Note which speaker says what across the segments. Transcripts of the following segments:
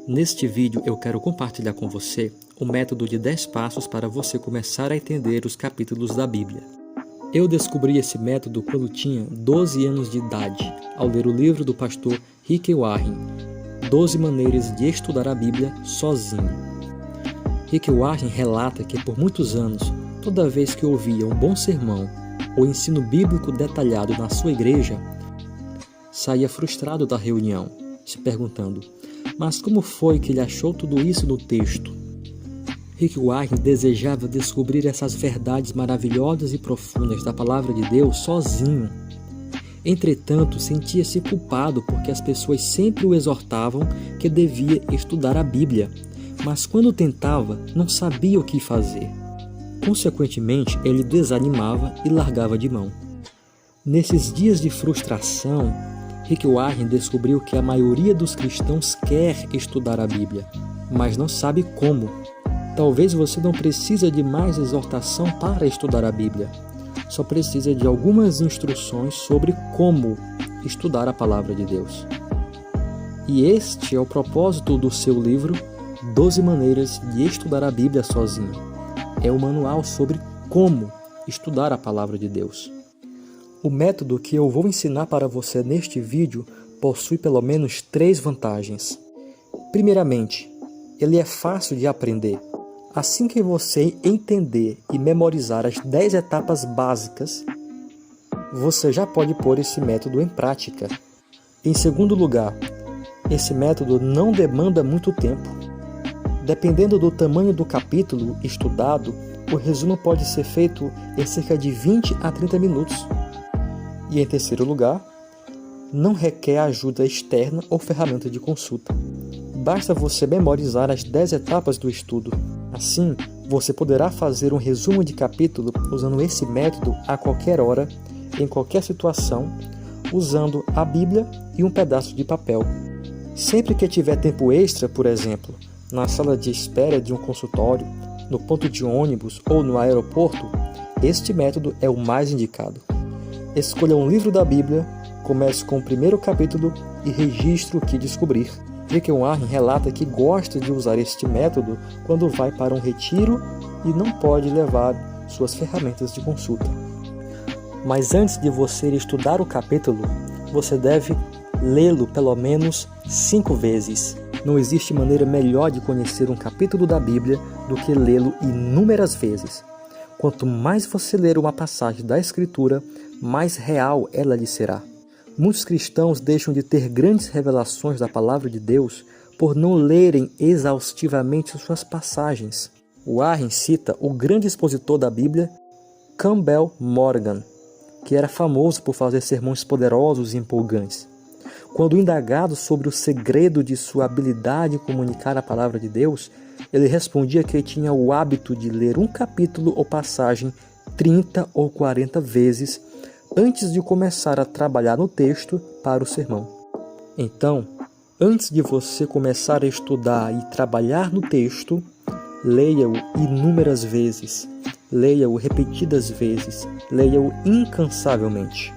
Speaker 1: Neste vídeo eu quero compartilhar com você o método de 10 passos para você começar a entender os capítulos da Bíblia. Eu descobri esse método quando tinha 12 anos de idade, ao ler o livro do pastor Rick Warren, 12 maneiras de estudar a Bíblia sozinho. Rick Warren relata que por muitos anos, toda vez que ouvia um bom sermão ou ensino bíblico detalhado na sua igreja, saía frustrado da reunião, se perguntando: mas como foi que ele achou tudo isso no texto? Rick Warren desejava descobrir essas verdades maravilhosas e profundas da palavra de Deus sozinho. Entretanto, sentia-se culpado porque as pessoas sempre o exortavam que devia estudar a Bíblia, mas quando tentava, não sabia o que fazer. Consequentemente, ele desanimava e largava de mão. Nesses dias de frustração, Rick Warren descobriu que a maioria dos cristãos quer estudar a Bíblia, mas não sabe como. Talvez você não precise de mais exortação para estudar a Bíblia. Só precisa de algumas instruções sobre como estudar a Palavra de Deus. E este é o propósito do seu livro 12 Maneiras de Estudar a Bíblia Sozinho. É um manual sobre como estudar a Palavra de Deus. O método que eu vou ensinar para você neste vídeo possui pelo menos 3 vantagens. Primeiramente, ele é fácil de aprender. Assim que você entender e memorizar as 10 etapas básicas, você já pode pôr esse método em prática. Em segundo lugar, esse método não demanda muito tempo. Dependendo do tamanho do capítulo estudado, o resumo pode ser feito em cerca de 20 a 30 minutos. E em terceiro lugar, não requer ajuda externa ou ferramenta de consulta. Basta você memorizar as 10 etapas do estudo. Assim, você poderá fazer um resumo de capítulo usando esse método a qualquer hora, em qualquer situação, usando a Bíblia e um pedaço de papel. Sempre que tiver tempo extra, por exemplo, na sala de espera de um consultório, no ponto de ônibus ou no aeroporto, este método é o mais indicado. Escolha um livro da Bíblia, comece com o primeiro capítulo e registre o que descobrir. Rick Warren relata que gosta de usar este método quando vai para um retiro e não pode levar suas ferramentas de consulta. Mas antes de você estudar o capítulo, você deve lê-lo pelo menos 5 vezes. Não existe maneira melhor de conhecer um capítulo da Bíblia do que lê-lo inúmeras vezes. Quanto mais você ler uma passagem da Escritura, mais real ela lhe será. Muitos cristãos deixam de ter grandes revelações da palavra de Deus por não lerem exaustivamente suas passagens. Warren cita o grande expositor da Bíblia, Campbell Morgan, que era famoso por fazer sermões poderosos e empolgantes. Quando indagado sobre o segredo de sua habilidade em comunicar a palavra de Deus, ele respondia que tinha o hábito de ler um capítulo ou passagem 30 ou 40 vezes antes de começar a trabalhar no texto para o sermão. Então, antes de você começar a estudar e trabalhar no texto, leia-o inúmeras vezes, leia-o repetidas vezes, leia-o incansavelmente.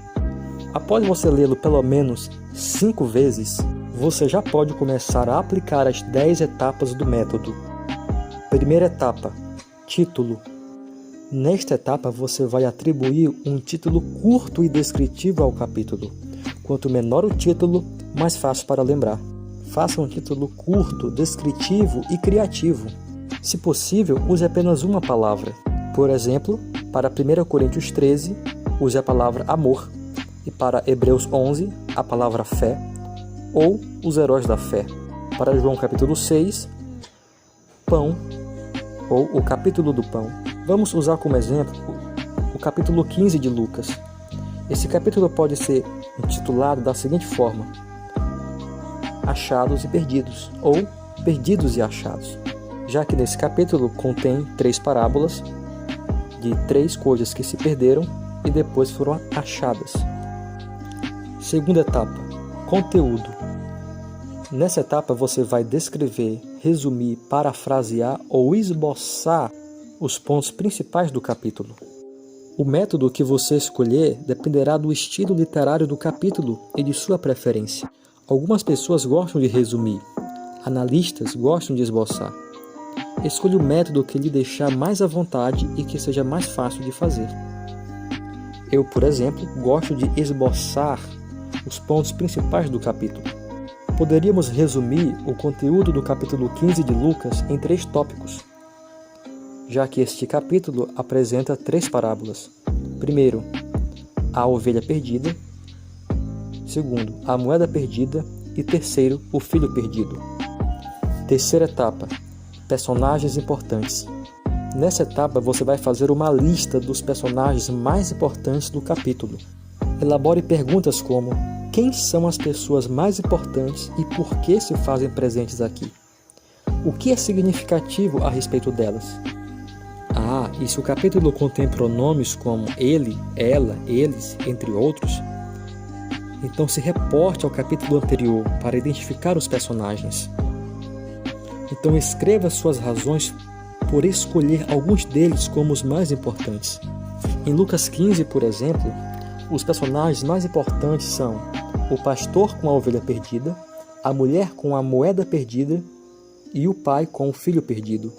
Speaker 1: Após você lê-lo pelo menos 5 vezes, você já pode começar a aplicar as 10 etapas do método. Primeira etapa: título. Nesta etapa, você vai atribuir um título curto e descritivo ao capítulo. Quanto menor o título, mais fácil para lembrar. Faça um título curto, descritivo e criativo. Se possível, use apenas uma palavra. Por exemplo, para 1 Coríntios 13, use a palavra amor. E para Hebreus 11, a palavra fé, ou os heróis da fé. Para João capítulo 6, pão, ou o capítulo do pão. Vamos usar como exemplo o capítulo 15 de Lucas. Esse capítulo pode ser intitulado da seguinte forma: Achados e Perdidos, ou Perdidos e Achados, já que nesse capítulo contém 3 parábolas de 3 coisas que se perderam e depois foram achadas. Segunda etapa: conteúdo. Nessa etapa você vai descrever, resumir, parafrasear ou esboçar os pontos principais do capítulo. O método que você escolher dependerá do estilo literário do capítulo e de sua preferência. Algumas pessoas gostam de resumir, Analistas gostam de esboçar. Escolha o método que lhe deixar mais à vontade e que seja mais fácil de fazer. Eu, por exemplo, gosto de esboçar os pontos principais do capítulo. Poderíamos resumir o conteúdo do capítulo 15 de Lucas em 3 tópicos, já que este capítulo apresenta 3 parábolas. Primeiro, a ovelha perdida. Segundo, a moeda perdida. E terceiro, o filho perdido. Terceira etapa, personagens importantes. Nessa etapa você vai fazer uma lista dos personagens mais importantes do capítulo. Elabore perguntas como: quem são as pessoas mais importantes e por que se fazem presentes aqui? O que é significativo a respeito delas? E se o capítulo contém pronomes como ele, ela, eles, entre outros, então se reporte ao capítulo anterior para identificar os personagens. Então escreva suas razões por escolher alguns deles como os mais importantes. Em Lucas 15, por exemplo, os personagens mais importantes são o pastor com a ovelha perdida, a mulher com a moeda perdida e o pai com o filho perdido.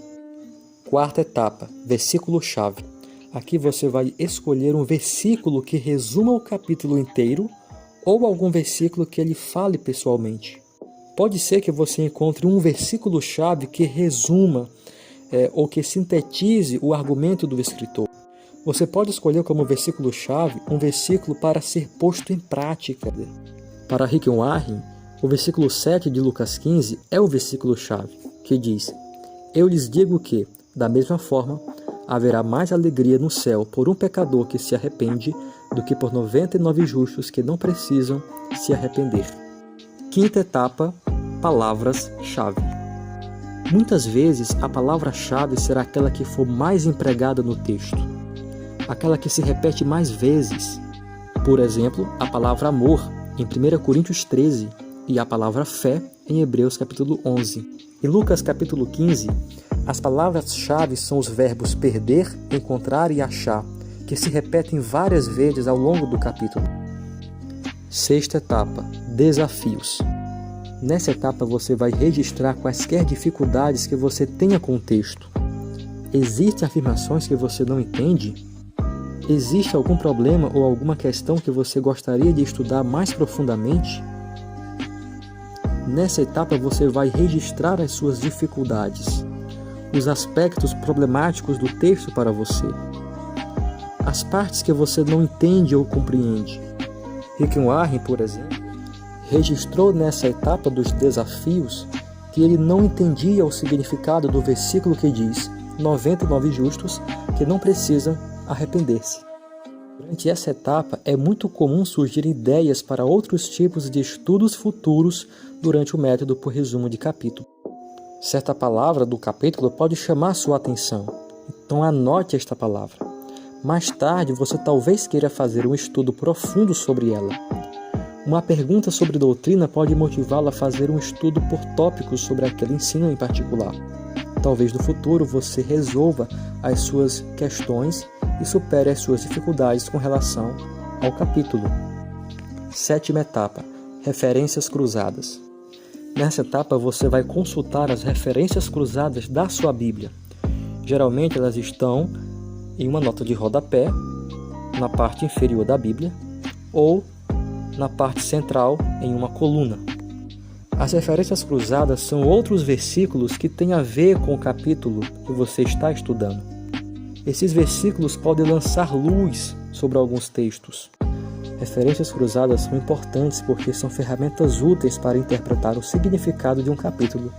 Speaker 1: Quarta etapa, versículo-chave. Aqui você vai escolher um versículo que resuma o capítulo inteiro ou algum versículo que ele fale pessoalmente. Pode ser que você encontre um versículo-chave que resuma ou que sintetize o argumento do escritor. Você pode escolher como versículo-chave um versículo para ser posto em prática. Para Rick Warren, o versículo 7 de Lucas 15 é o versículo-chave, que diz: eu lhes digo que, da mesma forma, haverá mais alegria no céu por um pecador que se arrepende do que por 99 justos que não precisam se arrepender. Quinta etapa, palavras-chave. Muitas vezes a palavra-chave será aquela que for mais empregada no texto, aquela que se repete mais vezes. Por exemplo, a palavra amor em 1 Coríntios 13 e a palavra fé em Hebreus capítulo 11. Em Lucas capítulo 15, as palavras-chave são os verbos perder, encontrar e achar, que se repetem várias vezes ao longo do capítulo. Sexta etapa, desafios. Nessa etapa você vai registrar quaisquer dificuldades que você tenha com o texto. Existem afirmações que você não entende? Existe algum problema ou alguma questão que você gostaria de estudar mais profundamente? Nessa etapa você vai registrar as suas dificuldades, os aspectos problemáticos do texto para você, as partes que você não entende ou compreende. Rick Warren, por exemplo, registrou nessa etapa dos desafios que ele não entendia o significado do versículo que diz 99 justos que não precisam arrepender-se. Durante essa etapa é muito comum surgir ideias para outros tipos de estudos futuros durante o método por resumo de capítulo. Certa palavra do capítulo pode chamar sua atenção, então anote esta palavra. Mais tarde você talvez queira fazer um estudo profundo sobre ela. Uma pergunta sobre doutrina pode motivá-lo a fazer um estudo por tópicos sobre aquele ensino em particular. Talvez no futuro você resolva as suas questões e supere as suas dificuldades com relação ao capítulo. Sétima etapa, referências cruzadas. Nessa etapa você vai consultar as referências cruzadas da sua Bíblia. Geralmente elas estão em uma nota de rodapé, na parte inferior da Bíblia, ou na parte central em uma coluna. As referências cruzadas são outros versículos que têm a ver com o capítulo que você está estudando. Esses versículos podem lançar luz sobre alguns textos. Referências cruzadas são importantes porque são ferramentas úteis para interpretar o significado de um capítulo.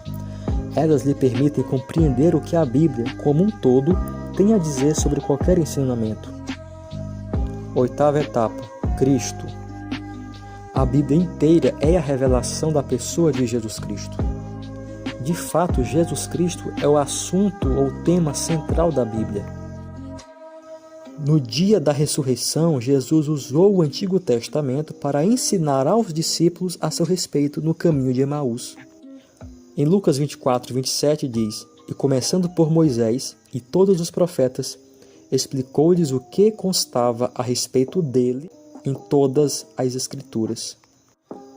Speaker 1: Elas lhe permitem compreender o que a Bíblia, como um todo, tem a dizer sobre qualquer ensinamento. Oitava etapa, Cristo. A Bíblia inteira é a revelação da pessoa de Jesus Cristo. De fato, Jesus Cristo é o assunto ou tema central da Bíblia. No dia da ressurreição, Jesus usou o Antigo Testamento para ensinar aos discípulos a seu respeito no caminho de Emaús. Em Lucas 24, 27 diz: E começando por Moisés e todos os profetas, explicou-lhes o que constava a respeito dele em todas as Escrituras.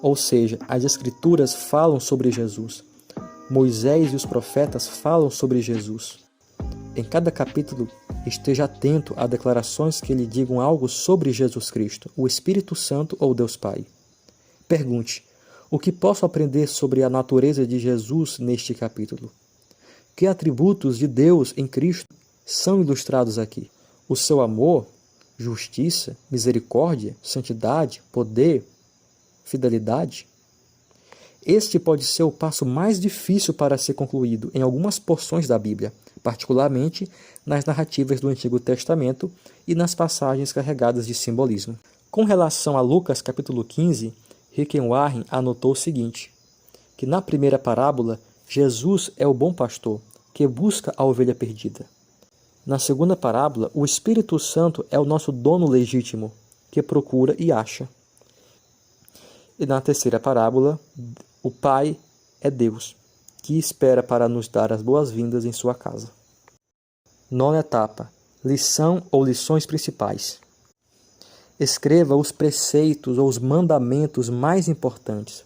Speaker 1: Ou seja, as Escrituras falam sobre Jesus. Moisés e os profetas falam sobre Jesus. Em cada capítulo, esteja atento a declarações que lhe digam algo sobre Jesus Cristo, o Espírito Santo ou Deus Pai. Pergunte: o que posso aprender sobre a natureza de Jesus neste capítulo? Que atributos de Deus em Cristo são ilustrados aqui? O seu amor, justiça, misericórdia, santidade, poder, fidelidade? Este pode ser o passo mais difícil para ser concluído em algumas porções da Bíblia, particularmente nas narrativas do Antigo Testamento e nas passagens carregadas de simbolismo. Com relação a Lucas capítulo 15, Rick Warren anotou o seguinte, que na primeira parábola, Jesus é o bom pastor, que busca a ovelha perdida. Na segunda parábola, o Espírito Santo é o nosso dono legítimo, que procura e acha. E na terceira parábola, o Pai é Deus, que espera para nos dar as boas-vindas em sua casa. Nona etapa: lição ou lições principais. Escreva os preceitos ou os mandamentos mais importantes,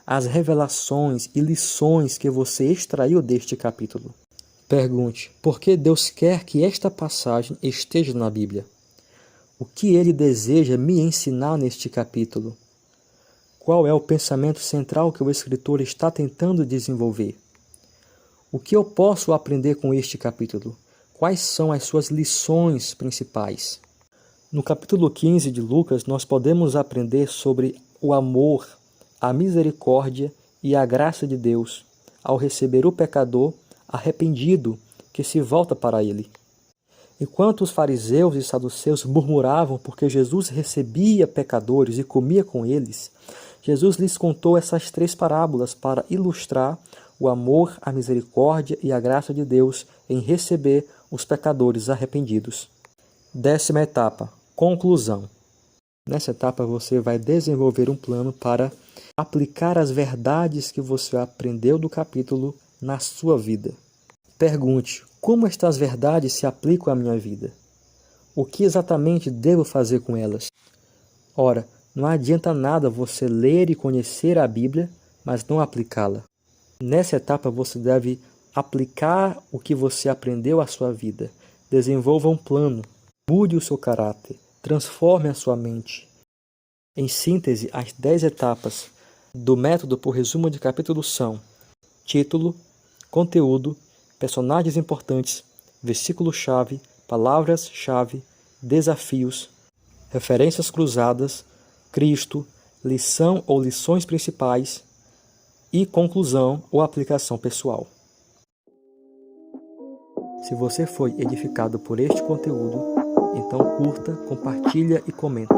Speaker 1: as revelações e lições que você extraiu deste capítulo. Pergunte: por que Deus quer que esta passagem esteja na Bíblia? O que Ele deseja me ensinar neste capítulo? Qual é o pensamento central que o escritor está tentando desenvolver? O que eu posso aprender com este capítulo? Quais são as suas lições principais? No capítulo 15 de Lucas, nós podemos aprender sobre o amor, a misericórdia e a graça de Deus ao receber o pecador arrependido que se volta para ele. Enquanto os fariseus e saduceus murmuravam porque Jesus recebia pecadores e comia com eles, Jesus lhes contou essas 3 parábolas para ilustrar o amor, a misericórdia e a graça de Deus em receber os pecadores arrependidos. 10ª etapa: conclusão. Nessa etapa você vai desenvolver um plano para aplicar as verdades que você aprendeu do capítulo na sua vida. Pergunte: como estas verdades se aplicam à minha vida? O que exatamente devo fazer com elas? Ora, não adianta nada você ler e conhecer a Bíblia, mas não aplicá-la. Nessa etapa você deve aplicar o que você aprendeu à sua vida. Desenvolva um plano, mude o seu caráter, transforme a sua mente. Em síntese, as 10 etapas do método por resumo de capítulo são: título, conteúdo, personagens importantes, versículo-chave, palavras-chave, desafios, referências cruzadas, Cristo, lição ou lições principais e conclusão ou aplicação pessoal. Se você foi edificado por este conteúdo, então curta, compartilha e comenta.